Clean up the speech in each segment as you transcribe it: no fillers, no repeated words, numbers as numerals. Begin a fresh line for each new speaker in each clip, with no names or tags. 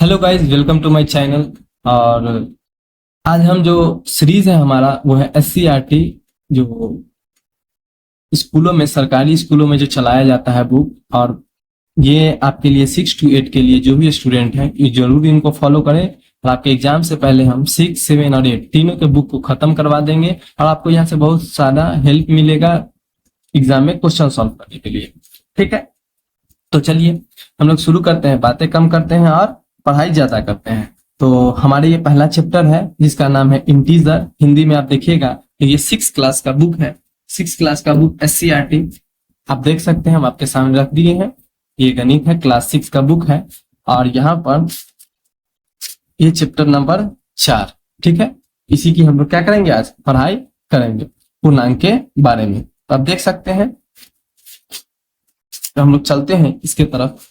Hello guys, welcome to my channel. और आज हम जो सीरीज है हमारा वो है SCRT, जो स्कूलों में, सरकारी स्कूलों में जो चलाया जाता है बुक। और ये आपके लिए 6 to 8 के लिए जो भी स्टूडेंट हैं ये जरूर इनको फॉलो करें। और आपके एग्जाम से पहले हम 6, 7 और 8 तीनों के बुक को खत्म करवा देंगे और आपको यहाँ से बहुत सारा हेल्प मिलेगा एग्जाम में क्वेश्चन सॉल्व करने के लिए। ठीक है, तो चलिए हम लोग शुरू करते हैं। बातें कम करते हैं और पढ़ाई ज्यादा करते हैं। तो हमारे ये पहला चैप्टर है जिसका नाम है इंटीजर। हिंदी में आप देखिएगा तो ये 6 क्लास का बुक है। 6 क्लास का बुक SCRT आप देख सकते हैं, हम आपके सामने रख दिए हैं। ये गणित है, क्लास 6 का बुक है। और यहाँ पर ये चैप्टर नंबर 4। ठीक है, इसी की हम लोग क्या करेंगे, आज पढ़ाई करेंगे पूर्णांक के बारे में। तो आप देख सकते हैं, तो हम लोग चलते हैं इसके तरफ।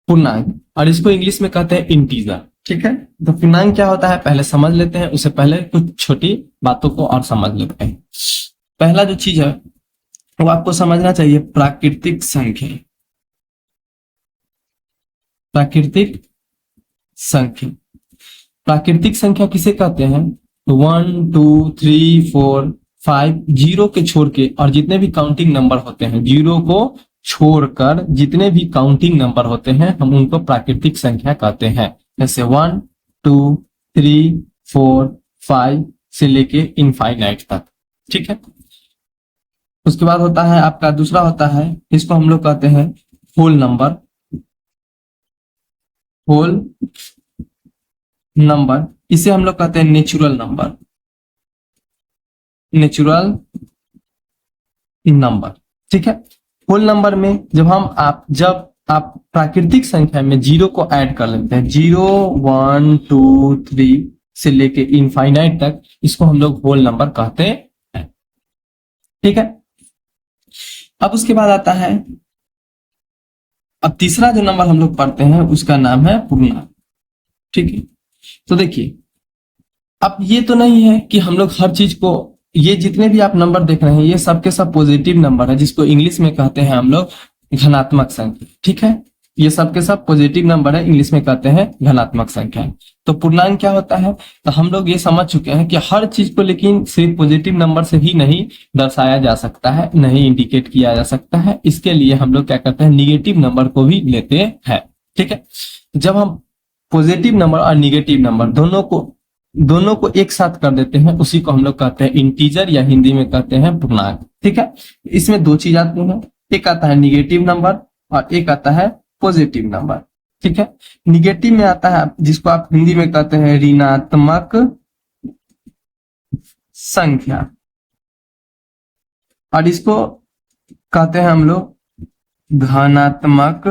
पूर्णांक, और इसको इंग्लिश में कहते हैं इंटीजर। ठीक है, तो पूर्णांक क्या होता है पहले समझ लेते हैं। उससे पहले कुछ छोटी बातों को और समझ लेते हैं। पहला जो चीज है वो आपको समझना चाहिए, प्राकृतिक संख्या। प्राकृतिक संख्या, प्राकृतिक संख्या किसे कहते हैं? 1, 2, 3, 4, 5 जीरो के छोड़ के, और जितने भी काउंटिंग नंबर होते हैं जीरो को छोड़कर जितने भी काउंटिंग नंबर होते हैं हम उनको प्राकृतिक संख्या कहते हैं। जैसे 1, 2, 3, 4, 5 से लेके इनफाइनाइट तक। ठीक है, उसके बाद होता है आपका दूसरा होता है, इसको हम लोग कहते हैं होल नंबर। होल नंबर, इसे हम लोग कहते हैं नेचुरल नंबर। नेचुरल नंबर, ठीक है। होल नंबर में जब आप प्राकृतिक संख्या में जीरो को ऐड कर लेते हैं, 0, 1, 2, 3 से लेके इनफाइनाइट तक, इसको हम लोग होल नंबर कहते हैं। ठीक है, अब उसके बाद आता है, अब तीसरा जो नंबर हम लोग पढ़ते हैं उसका नाम है पूर्णांक। ठीक है, तो देखिए, अब ये तो नहीं है कि हम लोग हर चीज को, ये जितने भी आप नंबर देख रहे हैं ये सबके सब पॉजिटिव नंबर है, जिसको इंग्लिश में कहते हैं हम लोग धनात्मक संख्या। ठीक है, ये सबके सब पॉजिटिव नंबर है, इंग्लिश में कहते हैं धनात्मक संख्या। तो पूर्णांक क्या होता है, तो हम लोग ये समझ चुके हैं कि हर चीज को लेकिन सिर्फ पॉजिटिव नंबर से ही नहीं दर्शाया जा सकता है, नहीं इंडिकेट किया जा सकता है। इसके लिए हम लोग क्या करते हैं, निगेटिव नंबर को भी लेते हैं। ठीक है, जब हम पॉजिटिव नंबर और निगेटिव नंबर दोनों को एक साथ कर देते हैं, उसी को हम लोग कहते हैं इंटीजर, या हिंदी में कहते हैं पूर्णांक। ठीक है, इसमें दो चीज आती हैं, एक आता है निगेटिव नंबर और एक आता है पॉजिटिव नंबर। ठीक है, निगेटिव में आता है जिसको आप हिंदी में कहते हैं ऋणात्मक संख्या, और इसको कहते हैं हम लोग धनात्मक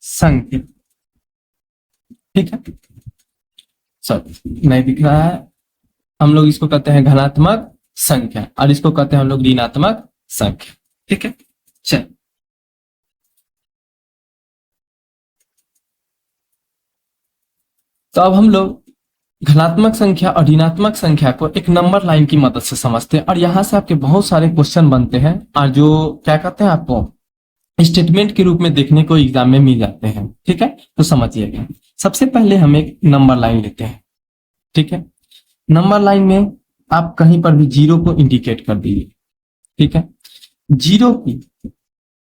संख्या। ठीक है, नहीं दिख रहा है, हम लोग इसको कहते हैं धनात्मक संख्या और इसको कहते हैं हम लोग ऋणात्मक संख्या। ठीक है, चल, तो अब हम लोग धनात्मक संख्या और ऋणात्मक संख्या को एक नंबर लाइन की मदद से समझते हैं, और यहां से आपके बहुत सारे क्वेश्चन बनते हैं, और जो क्या कहते हैं आपको स्टेटमेंट के रूप में देखने को एग्जाम में मिल जाते हैं। ठीक है, तो समझिएगा, सबसे पहले हम एक नंबर लाइन लेते हैं। ठीक है, नंबर लाइन में आप कहीं पर भी जीरो को इंडिकेट कर दीजिए। ठीक है, जीरो की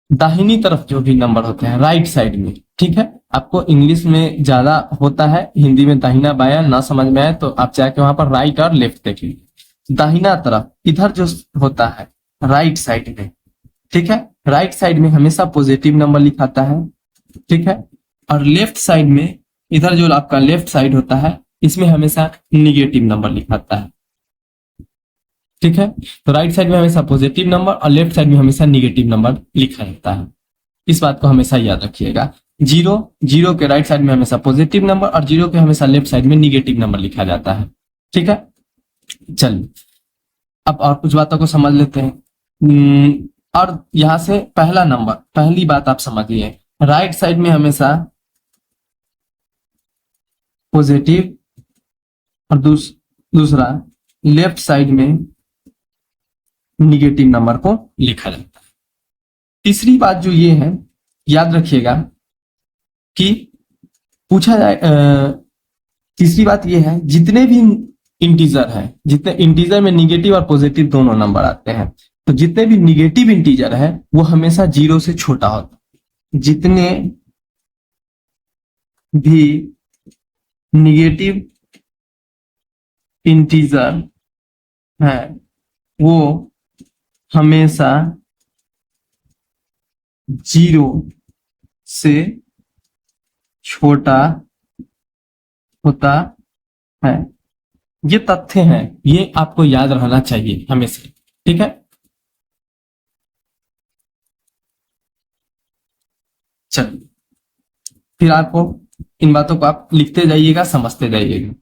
दाहिनी तरफ जो भी नंबर होते हैं राइट साइड में, ठीक है, आपको इंग्लिश में ज्यादा होता है, हिंदी में दाहिना बाया ना समझ में आए तो आप जाके वहां पर राइट और लेफ्ट देखेंगे। दाहिना तरफ इधर जो होता है राइट साइड में, ठीक है, राइट साइड में हमेशा पॉजिटिव नंबर लिखाता है। ठीक है, और लेफ्ट साइड में, इधर जो आपका लेफ्ट साइड होता है इसमें हमेशा निगेटिव नंबर लिखाता है। ठीक है, तो राइट साइड में हमेशा पॉजिटिव नंबर और लेफ्ट साइड में हमेशा निगेटिव नंबर लिखा जाता है। इस बात को हमेशा याद रखिएगा। जीरो के राइट साइड में हमेशा पॉजिटिव नंबर और जीरो के हमेशा लेफ्ट साइड में निगेटिव नंबर लिखा जाता है। ठीक है, चलिए अब और कुछ बातों को समझ लेते हैं। और यहां से पहला नंबर, पहली बात आप समझिए, राइट साइड में हमेशा पॉजिटिव और दूसरा लेफ्ट साइड में निगेटिव नंबर को लिखा जाता है। तीसरी बात जो ये है याद रखिएगा कि पूछा जाए तीसरी बात यह है, जितने भी इंटीजर है, जितने इंटीजर में निगेटिव और पॉजिटिव दोनों नंबर आते हैं, तो जितने भी निगेटिव इंटीजर है वो हमेशा 0 से छोटा होता है। जितने भी निगेटिव इंटीजर है वो हमेशा 0 से छोटा होता है। ये तथ्य हैं, ये आपको याद रहना चाहिए हमेशा, ठीक है। चलिए, फिर आपको इन बातों को आप लिखते जाइएगा, समझते जाइएगा।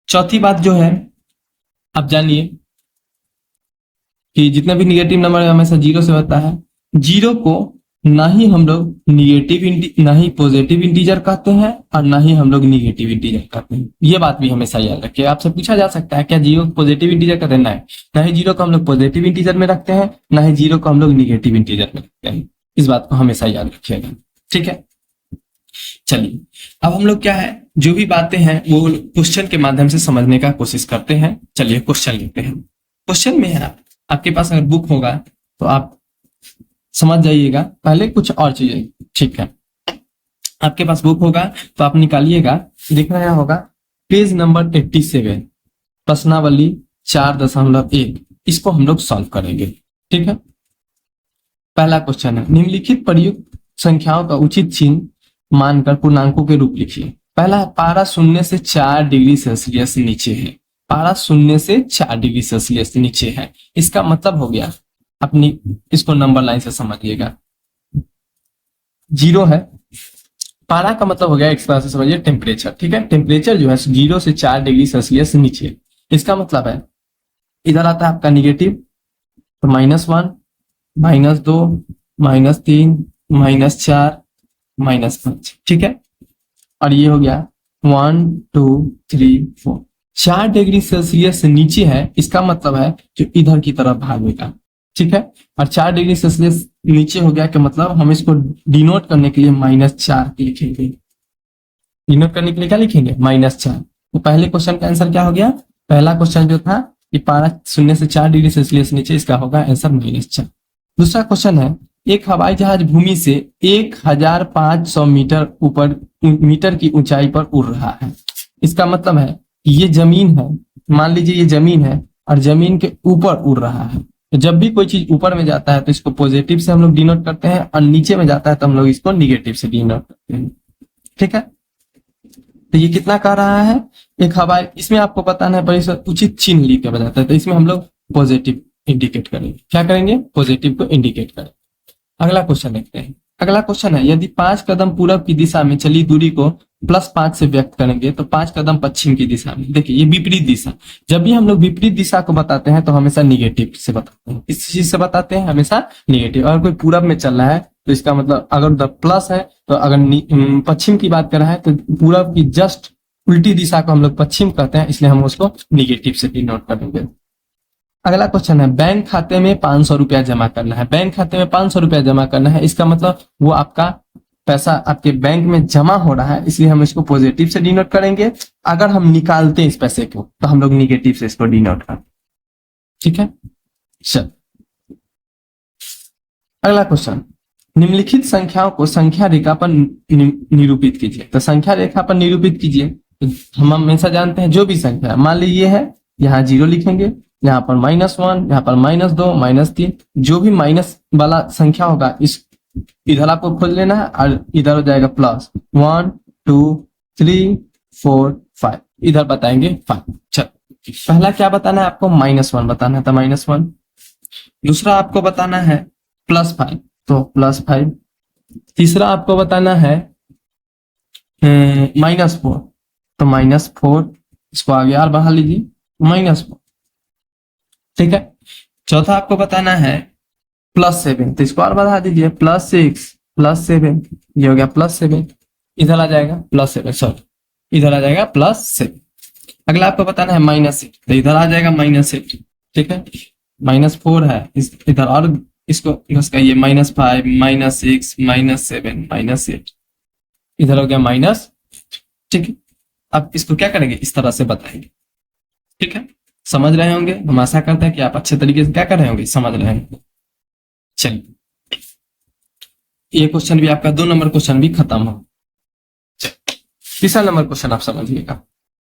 चौथी बात जो है, आप जानिए कि जितने भी निगेटिव नंबर है हमेशा 0 से होता है। 0 को ना ही हम लोग ना ही पॉजिटिव इंटीजर कहते हैं और ना ही हम लोग निगेटिव इंटीजर कहते हैं। ये बात भी हमेशा याद रखिए। आपसे पूछा जा सकता है क्या 0 को पॉजिटिव इंटीजर कहते हैं? ना ही 0 को हम लोग पॉजिटिव इंटीजर में रखते हैं, ना ही 0 को हम लोग निगेटिव इंटीजर में रखते हैं। इस बात को हमेशा याद रखिएगा, ठीक है। चलिए, अब हम लोग क्या है, जो भी बातें हैं वो क्वेश्चन के माध्यम से समझने का कोशिश करते हैं। चलिए क्वेश्चन लेते हैं। क्वेश्चन में है, आपके पास अगर बुक होगा तो आप समझ जाइएगा। पहले कुछ और चीजें, ठीक है। आपके पास बुक होगा तो आप निकालिएगा, दिख रहा होगा पेज नंबर 87, प्रश्नावली 4.1। इसको हम लोग सॉल्व करेंगे, ठीक है। पहला क्वेश्चन है, निम्नलिखित प्रयुक्त संख्याओं का उचित चिन्ह मानकर पूर्णांकों के रूप लिखिए। पहला है, पारा 0 से 4 डिग्री सेल्सियस नीचे है। पारा 0 से 4 डिग्री सेल्सियस नीचे है, इसका मतलब हो गया, अपनी इसको नंबर लाइन से समझिएगा। 0 है, पारा का मतलब हो गया, एक तरह से समझिए टेम्परेचर, ठीक है। टेम्परेचर जो है 0 से 4 डिग्री सेल्सियस नीचे, इसका मतलब है इधर आता है आपका निगेटिव, तो -1, -2, -3, -4, -5, ठीक है। और ये हो गया 1 2 3 4, 4 डिग्री सेल्सियस से नीचे है, इसका मतलब है जो इधर की तरफ भागेगा, ठीक है। और 4 डिग्री सेल्सियस नीचे हो गया कि मतलब हम इसको डिनोट करने के लिए -4 लिखेंगे। डिनोट करने के लिए क्या लिखेंगे? -4। तो पहले क्वेश्चन का आंसर क्या हो गया? पहला क्वेश्चन जो था कि पारा 0 से 4 डिग्री सेल्सियस नीचे, इसका होगा आंसर -4। दूसरा क्वेश्चन है, एक हवाई जहाज भूमि से 1500 मीटर की ऊंचाई पर उड़ रहा है। इसका मतलब है कि ये जमीन है, मान लीजिए ये जमीन है और जमीन के ऊपर उड़ रहा है। तो जब भी कोई चीज ऊपर में जाता है तो इसको पॉजिटिव से हम लोग डिनोट करते हैं, और नीचे में जाता है तो हम लोग इसको निगेटिव से डिनोट करते हैं, ठीक है। तो ये कितना कह रहा है? एक हवाई, इसमें आपको बताना है पर इस उचित चिन्ह लिख के बताता है, तो इसमें हम लोग पॉजिटिव इंडिकेट करेंगे। क्या करेंगे? पॉजिटिव को इंडिकेट करें। अगला क्वेश्चन देखते हैं। अगला क्वेश्चन है, यदि 5 कदम पूरब की दिशा में चली दूरी को +5 से व्यक्त करेंगे तो 5 कदम पश्चिम की दिशा में। देखिए ये विपरीत दिशा, जब भी हम लोग विपरीत दिशा को बताते हैं तो हमेशा निगेटिव से बताते हैं। इस चीज से बताते हैं हमेशा निगेटिव। अगर कोई पूरब में चल रहा है तो इसका मतलब, अगर उधर प्लस है तो अगर पश्चिम की बात कर रहा है तो पूरब की जस्ट उल्टी दिशा को हम लोग पश्चिम कहते हैं, इसलिए हम उसको निगेटिव से डिनोट करेंगे। अगला क्वेश्चन है, बैंक खाते में 500 रुपया जमा करना है। बैंक खाते में 500 रुपया जमा करना है, इसका मतलब वो आपका पैसा आपके बैंक में जमा हो रहा है, इसलिए हम इसको पॉजिटिव से डिनोट करेंगे। अगर हम निकालते हैं इस पैसे को तो हम लोग निगेटिव से इसको डिनोट करें, ठीक है। चल, अगला क्वेश्चन, निम्नलिखित संख्याओं को संख्या रेखा पर निरूपित कीजिए। तो संख्या रेखा पर निरूपित कीजिए, तो हम हमेशा जानते हैं जो भी संख्या, मान लीजिए है, यहाँ 0 लिखेंगे, यहाँ पर -1, यहाँ पर -2, -3, जो भी माइनस वाला संख्या होगा इस इधर आपको खोज लेना है, और इधर हो जाएगा +1 2 3 4 5, इधर बताएंगे 5। चल, पहला क्या बताना है आपको? -1 बताना था, -1। दूसरा आपको बताना है +5, तो +5। तीसरा आपको बताना है -4, तो -4, इसको आगे और बढ़ा लीजिए, -4, ठीक है। चौथा आपको बताना है +7, तो इसको और बढ़ा दीजिए, +6 +7, ये हो गया +7, इधर आ जाएगा +7, सॉरी इधर आ जाएगा +7। अगला आपको बताना है -8, तो इधर आ जाएगा -8, ठीक है। -4 है, इधर और इसको प्लस कहिए, -5, -6, -7, -8, इधर हो गया माइनस। ठीक है, अब इसको क्या करेंगे, इस तरह से बताएंगे। ठीक है, समझ रहे होंगे, हम आशा करते हैं कि आप अच्छे तरीके से क्या कर रहे होंगे, समझ रहे होंगे। चलिए, ये क्वेश्चन भी आपका 2 नंबर क्वेश्चन भी खत्म हो। तीसरा नंबर क्वेश्चन आप समझिएगा।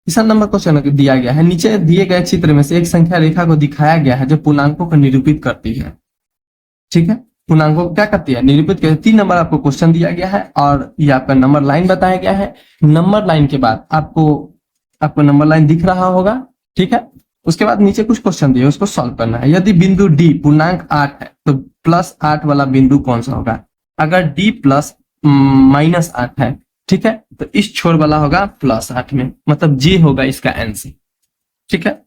तीसरा नंबर क्वेश्चन दिया गया है, नीचे दिए गए चित्र में से एक संख्या रेखा को दिखाया गया है जो पूर्णांकों को निरूपित करती है। ठीक है, पूर्णांकों को क्या करती है, निरूपित करती है। 3 नंबर आपको क्वेश्चन दिया गया है और ये आपका नंबर लाइन बताया गया है। नंबर लाइन के बाद आपको नंबर लाइन दिख रहा होगा। ठीक है, उसके बाद नीचे कुछ क्वेश्चन दिए, उसको सॉल्व करना है। यदि बिंदु डी पूर्णांक 8 है तो +8 वाला बिंदु कौन सा होगा। अगर डी प्लस -8 है, ठीक है, तो इस छोर वाला होगा +8 में, मतलब जी होगा इसका आंसर। ठीक है,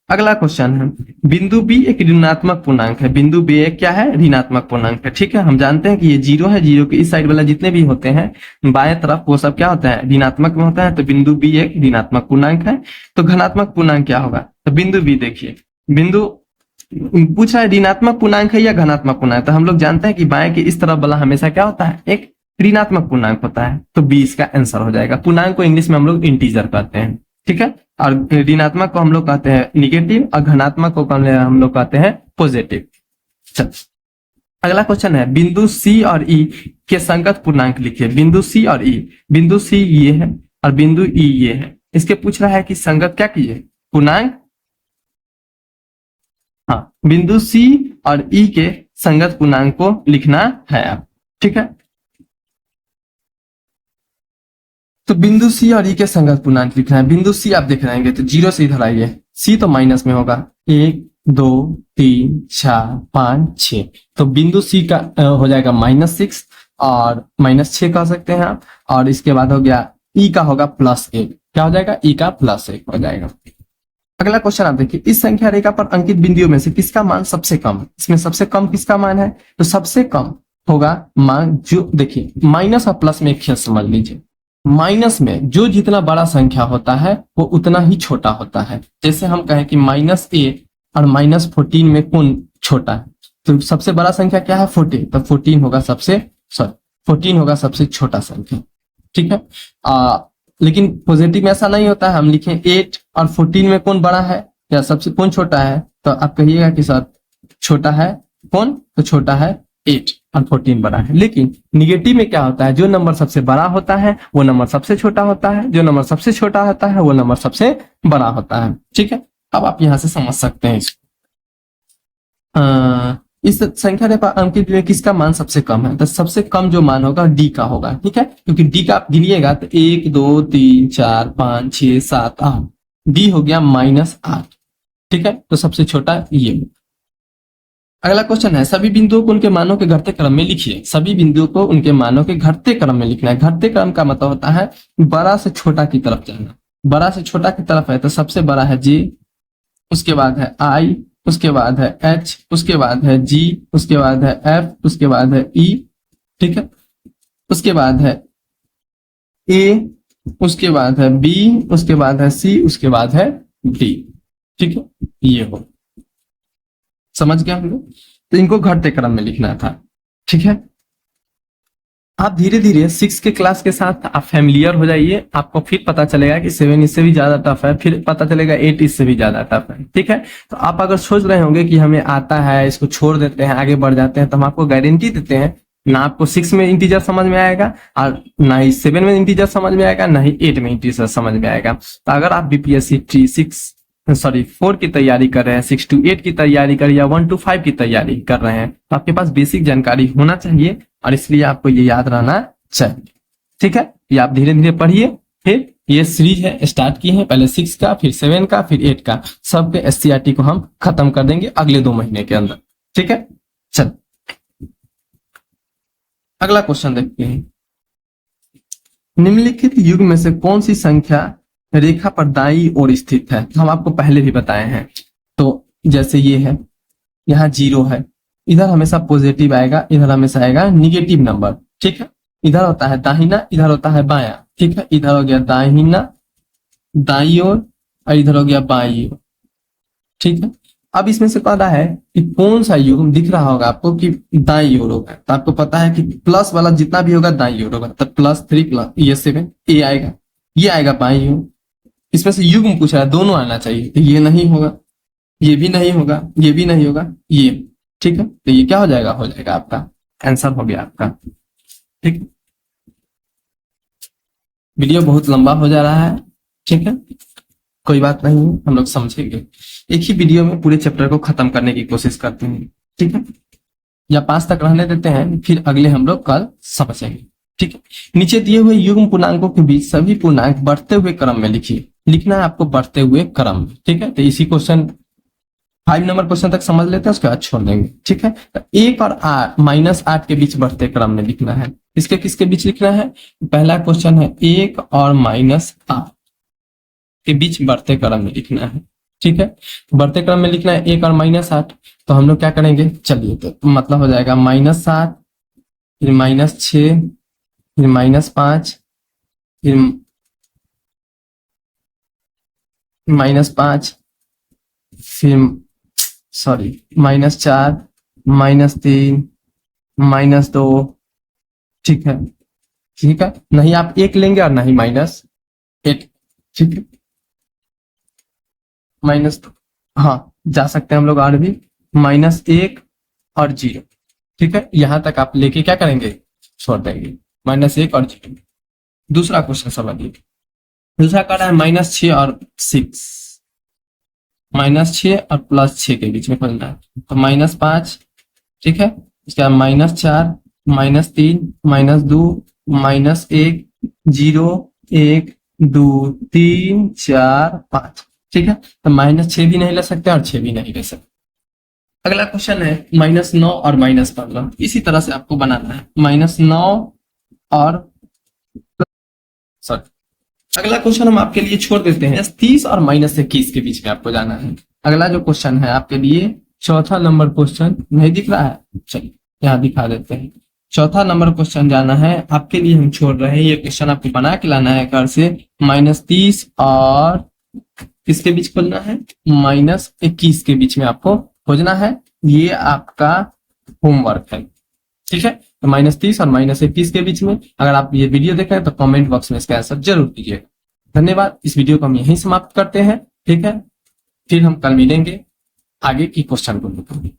अगला क्वेश्चन है, बिंदु बी एक ऋणात्मक पूर्णांक है। बिंदु बी एक क्या है, ऋणात्मक पूर्णांक है। ठीक है, हम जानते हैं कि ये 0 है, 0 के इस साइड वाला जितने भी होते हैं बाएं तरफ वो सब क्या होता है, ऋणात्मक में होता है। तो बिंदु बी एक ऋणात्मक पूर्णांक है। तो धनात्मक पूर्णांक क्या होगा, तो बिंदु बी देखिए, बिंदु पूछ रहा है ऋणात्मक पूर्णांक है या धनात्मक पूर्णांक, तो हम लोग जानते हैं कि बाएं के इस तरफ वाला हमेशा क्या होता है, एक ऋणात्मक पूर्णांक होता है। तो बी इसका आंसर हो जाएगा। पूर्णांक को इंग्लिश में हम लोग इंटीजर कहते हैं। ठीक है, और ऋणात्मक को हम लोग कहते हैं निगेटिव और धनात्मक को हम लोग कहते हैं पॉजिटिव। चल, अगला क्वेश्चन है, बिंदु सी और ई के संगत पूर्णांक लिखिए। बिंदु सी और ई, बिंदु सी ये है और बिंदु ई ये है। इसके पूछ रहा है कि संगत क्या कीजिए, पूर्णांक। हाँ, बिंदु सी और ई के संगत पूर्णांक को लिखना है आप। ठीक है, तो बिंदु सी और ई के संगत पूर्णांक लिखना है। बिंदु सी आप देख रहे हैं तो 0 से इधर आइए, सी तो माइनस में होगा, 1 2 3 4 5 6। तो बिंदु सी का हो जाएगा -6 और -6 कह सकते हैं आप। और इसके बाद हो गया ई का होगा +1, क्या हो जाएगा, ई का +1 हो जाएगा। अगला क्वेश्चन आप देखिए, इस संख्या रेखा पर अंकित बिंदुओं में से किसका मान सबसे कम है। इसमें सबसे कम किसका मान है, तो सबसे कम होगा मान जो, देखिए माइनस और प्लस में एक खेल समझ लीजिए। माइनस में जो जितना बड़ा संख्या होता है वो उतना ही छोटा होता है। जैसे हम कहें कि -8 और -14 में कौन छोटा है, तो सबसे बड़ा संख्या क्या है, 14, तो 14 होगा सबसे छोटा संख्या। ठीक है, लेकिन पॉजिटिव में ऐसा नहीं होता है। हम लिखें 8 और 14 में कौन बड़ा है या सबसे कौन छोटा है, तो आप कहिएगा कि सर छोटा है कौन, तो छोटा है 8 और 14 बड़ा है। लेकिन निगेटिव में क्या होता है, जो नंबर सबसे बड़ा होता है वो नंबर सबसे छोटा होता है, जो नंबर सबसे छोटा होता है वो नंबर सबसे बड़ा होता है। ठीक है, अब आप यहां से समझ सकते हैं इसको। इस संख्या रेखा अंकित में किसका मान सबसे कम है, तो सबसे कम जो मान होगा डी का होगा। ठीक है, क्योंकि डी का आप गिनिएगा तो 1 2 3 4 5 6 7 8, डी हो गया -8। ठीक है, तो सबसे छोटा ये। अगला क्वेश्चन है, सभी बिंदुओं को उनके मानों के घटते क्रम में लिखिए। सभी बिंदुओं को उनके मानों के घटते क्रम में लिखना है। घटते क्रम का मतलब होता है बड़ा से छोटा की तरफ जाना। बड़ा से छोटा की तरफ है तो सबसे बड़ा है जे, उसके बाद है आई, उसके बाद है एच, उसके बाद है जी, उसके बाद है एफ, उसके बाद है ई। ठीक है, उसके बाद है ए, उसके बाद है बी, उसके बाद है सी, उसके बाद है डी। ठीक है, ये हो, समझ गया हम लोग। तो इनको घटते क्रम में लिखना था। ठीक है, आप धीरे धीरे 6 के क्लास के साथ आप फैमिलियर हो जाइए। आपको फिर पता चलेगा कि 7 इससे भी ज्यादा टफ है, फिर पता चलेगा 8 इससे भी ज्यादा टफ है। ठीक है, तो आप अगर सोच रहे होंगे कि हमें आता है, इसको छोड़ देते हैं, आगे बढ़ जाते हैं, तो हम आपको गारंटी देते हैं ना आपको 6 में इंटीजर समझ में आएगा और ना ही 7 में इंटीजर समझ में आएगा, ना ही 8 में इंटीजर समझ में आएगा। तो अगर आप बीपीएससी 4 की तैयारी कर रहे हैं, 6 to 8 की तैयारी कर रहे हैं या 1 to 5 की तैयारी कर रहे हैं, तो आपके पास बेसिक जानकारी होना चाहिए और इसलिए आपको ये याद रहना चाहिए। ठीक है, ये आप धीरे धीरे पढ़िए। फिर ये सीरीज है स्टार्ट की है, पहले 6 का, फिर 7 का, फिर 8 का, सबके एससीईआरटी को हम खत्म कर देंगे अगले 2 महीने के अंदर। ठीक है, चल अगला क्वेश्चन देखते हैं। निम्नलिखित युग में से कौन सी संख्या रेखा पर दाईं ओर स्थित है, हम आपको पहले भी बताए हैं। तो जैसे ये है, यहाँ 0 है, इधर हमेशा पॉजिटिव आएगा, इधर हमेशा आएगा निगेटिव नंबर। ठीक है, इधर होता है दाहिना, इधर होता है बायां। ठीक है, इधर हो गया दाहिना दाईं ओर और इधर हो गया बाईं ओर। ठीक है, अब इसमें से कह रहा है कि कौन सा युग्म दिख रहा होगा आपको कि दाईं ओर होगा, तो आपको पता है कि प्लस वाला जितना भी होगा दाईं ओर होगा, तो +3 प्लस ये 7 ये आएगा, ये आएगा बाईं ओर। इसमें से युग्म पूछ रहा है, दोनों आना चाहिए, तो ये नहीं होगा, ये भी नहीं होगा, ये भी नहीं होगा, ये। ठीक है, तो ये क्या हो जाएगा आपका आंसर हो गया आपका। ठीक, वीडियो बहुत लंबा हो जा रहा है, ठीक है, कोई बात नहीं, हम लोग समझेंगे। एक ही वीडियो में पूरे चैप्टर को खत्म करने की कोशिश करते हैं, ठीक है, या 5 तक रहने देते हैं, फिर अगले हम लोग कल समझेंगे। ठीक है, नीचे दिए हुए युग्म पूर्णांकों के बीच सभी पूर्णांक बढ़ते हुए क्रम में लिखिए। लिखना है आपको बढ़ते हुए क्रम में। ठीक है, तो इसी क्वेश्चन 5 नंबर क्वेश्चन तक समझ लेते हैं, उसके बाद छोड़ देंगे। ठीक है, तो 1 और -8 के बीच बढ़ते क्रम में लिखना है। इसके किसके बीच लिखना है? पहला क्वेश्चन है 1 और -8 के बीच बढ़ते क्रम में लिखना है। ठीक है, बढ़ते क्रम में लिखना है 1 और -8, तो हम लोग क्या करेंगे, चलिए, तो मतलब हो जाएगा -7, फिर -6, फिर -5, फिर -5, फिर सॉरी -4, -3, -2। ठीक है, ठीक है, नहीं आप 1 लेंगे और नहीं -8। ठीक है, माइनस, हाँ जा सकते हैं हम लोग, और भी -1 और 0। ठीक है, यहां तक आप लेके क्या करेंगे, छोड़ देंगे, -1 और 0। दूसरा क्वेश्चन समझिए, दूसरा कर रहा है -6 और 6, -6 और +6 के बीच में खोलना है, तो -5। ठीक है, इसके बाद -4, -3, -2, -1, 0, 1, 2, 3, 4, 5। ठीक है, तो -6 भी नहीं ले सकते और 6 भी नहीं ले सकते। अगला क्वेश्चन है -9 और -15, इसी तरह से आपको बनाना है, -9 और सॉरी, अगला क्वेश्चन हम आपके लिए छोड़ देते हैं, 30 और -21 के बीच में आपको जाना है। अगला जो क्वेश्चन है आपके लिए चौथा नंबर क्वेश्चन, नहीं दिख रहा है, चलिए यहाँ दिखा देते हैं। चौथा नंबर क्वेश्चन जाना है आपके लिए, हम छोड़ रहे हैं, ये क्वेश्चन आपको बना के लाना है घर से। -30 और किसके बीच खोजना है, -21 के बीच में आपको खोजना है, ये आपका होमवर्क है। ठीक है, तो -30 और -21 के बीच में अगर आप ये वीडियो देख रहे हैं तो कमेंट बॉक्स में इसका आंसर जरूर कीजिएगा। धन्यवाद, इस वीडियो को हम यहीं समाप्त करते हैं। ठीक है, फिर हम कल मिलेंगे आगे की क्वेश्चन को लेकर।